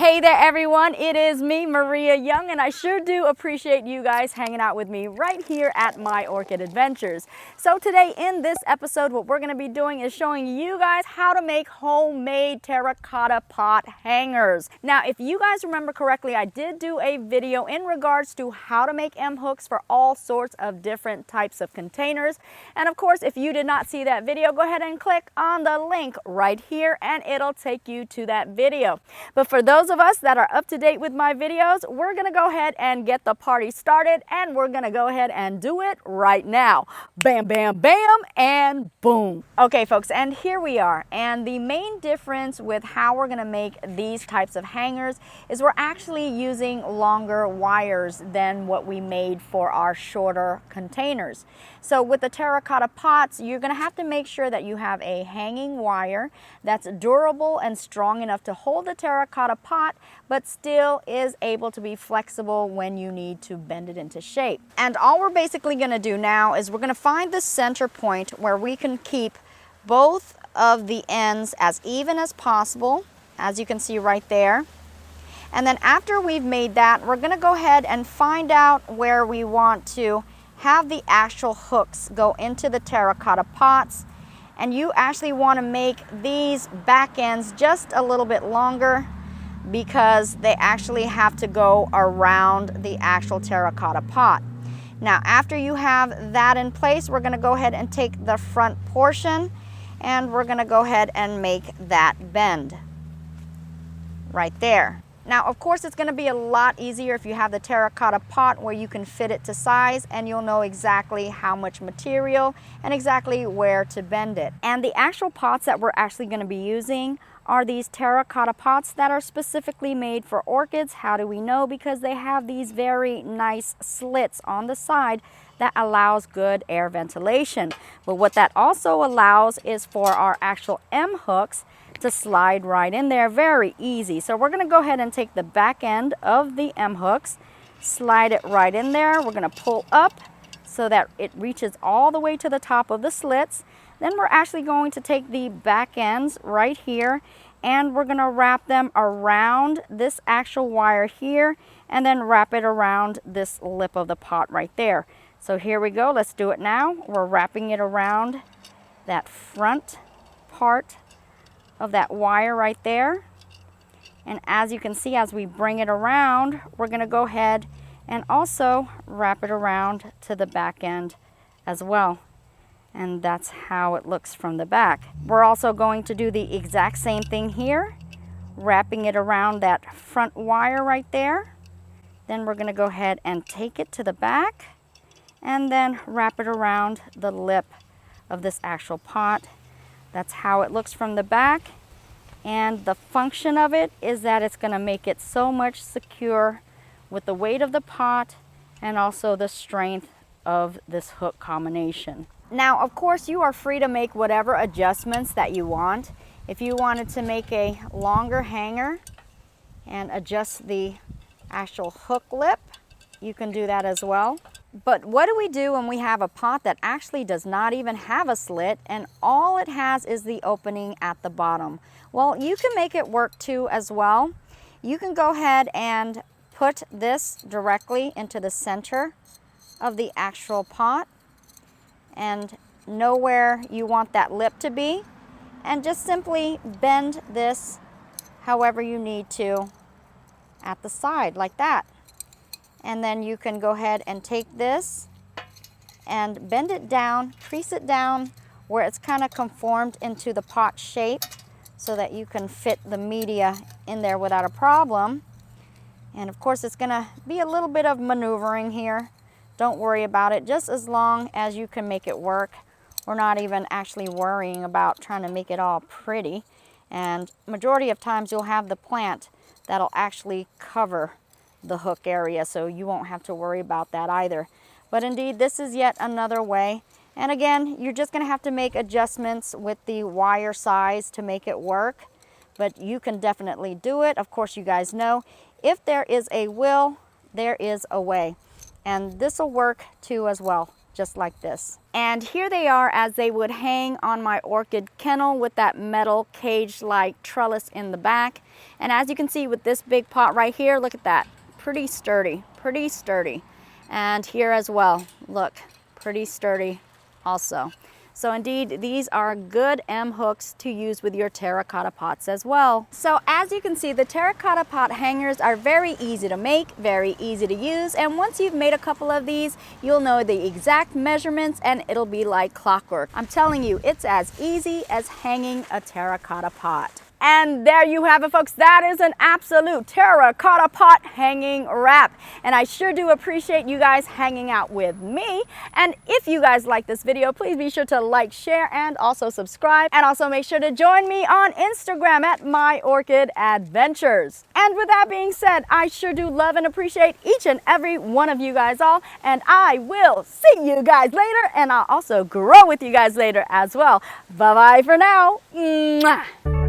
Hey there everyone, it is me, Maria Young, and I sure do appreciate you guys hanging out with me right here at My Orchid Adventures. So today in this episode, what we're going to be doing is showing you guys how to make homemade terracotta pot hangers. Now, if you guys remember correctly, I did do a video in regards to how to make M hooks for all sorts of different types of containers. And of course, if you did not see that video, go ahead and click on the link right here and it'll take you to that video. But for those of us that are up to date with my videos, we're gonna go ahead and get the party started, and we're gonna go ahead and do it right now. Bam, bam, bam, and boom. Okay folks, and here we are. And the main difference with how we're gonna make these types of hangers is we're actually using longer wires than what we made for our shorter containers. So with the terracotta pots, you're gonna have to make sure that you have a hanging wire that's durable and strong enough to hold the terracotta pot, but still is able to be flexible when you need to bend it into shape. And all we're basically gonna do now is we're gonna find the center point where we can keep both of the ends as even as possible, as you can see right there. And then after we've made that, we're gonna go ahead and find out where we want to have the actual hooks go into the terracotta pots. And you actually want to make these back ends just a little bit longer because they actually have to go around the actual terracotta pot. Now, after you have that in place, we're going to go ahead and take the front portion and we're going to go ahead and make that bend right there. Now, of course, it's going to be a lot easier if you have the terracotta pot where you can fit it to size and you'll know exactly how much material and exactly where to bend it. And the actual pots that we're actually going to be using are these terracotta pots that are specifically made for orchids. How do we know? Because they have these very nice slits on the side that allows good air ventilation. But what that also allows is for our actual M hooks to slide right in there, very easy. So we're going to go ahead and take the back end of the M hooks, slide it right in there. We're going to pull up so that it reaches all the way to the top of the slits. Then we're actually going to take the back ends right here and we're going to wrap them around this actual wire here and then wrap it around this lip of the pot right there. So here we go. Let's do it now. We're wrapping it around that front part of that wire right there. And as you can see, as we bring it around, we're going to go ahead and also wrap it around to the back end as well. And that's how it looks from the back. We're also going to do the exact same thing here, wrapping it around that front wire right there. Then we're going to go ahead and take it to the back and then wrap it around the lip of this actual pot. That's how it looks from the back. And the function of it is that it's going to make it so much secure with the weight of the pot and also the strength of this hook combination. Now, of course, you are free to make whatever adjustments that you want. If you wanted to make a longer hanger and adjust the actual hook lip, you can do that as well. But what do we do when we have a pot that actually does not even have a slit and all it has is the opening at the bottom? Well, you can make it work too as well. You can go ahead and put this directly into the center of the actual pot and know where you want that lip to be and just simply bend this however you need to at the side like that. And then you can go ahead and take this and bend it down, crease it down where it's kind of conformed into the pot shape so that you can fit the media in there without a problem. And of course, it's going to be a little bit of maneuvering here. Don't worry about it, just as long as you can make it work. We're not even actually worrying about trying to make it all pretty. And majority of times you'll have the plant that'll actually cover the hook area, so you won't have to worry about that either. But indeed, this is yet another way. And again, you're just going to have to make adjustments with the wire size to make it work. But you can definitely do it. Of course, you guys know, if there is a will, there is a way. And this will work too as well. just like this. And here they are as they would hang on my orchid kennel with that metal cage-like trellis in the back. And as you can see with this big pot right here, look at that. Pretty sturdy, pretty sturdy. And here as well, look, pretty sturdy also. So indeed, these are good M hooks to use with your terracotta pots as well. So as you can see, the terracotta pot hangers are very easy to make, very easy to use. And once you've made a couple of these, you'll know the exact measurements and it'll be like clockwork. I'm telling you, it's as easy as hanging a terracotta pot. And there you have it, folks. That is an absolute terracotta pot hanging wrap. And I sure do appreciate you guys hanging out with me. And if you guys like this video, please be sure to like, share, and also subscribe. And also make sure to join me on Instagram at My Orchid Adventures. And with that being said, I sure do love and appreciate each and every one of you guys all. And I will see you guys later. And I'll also grow with you guys later as well. Bye-bye for now. Mwah.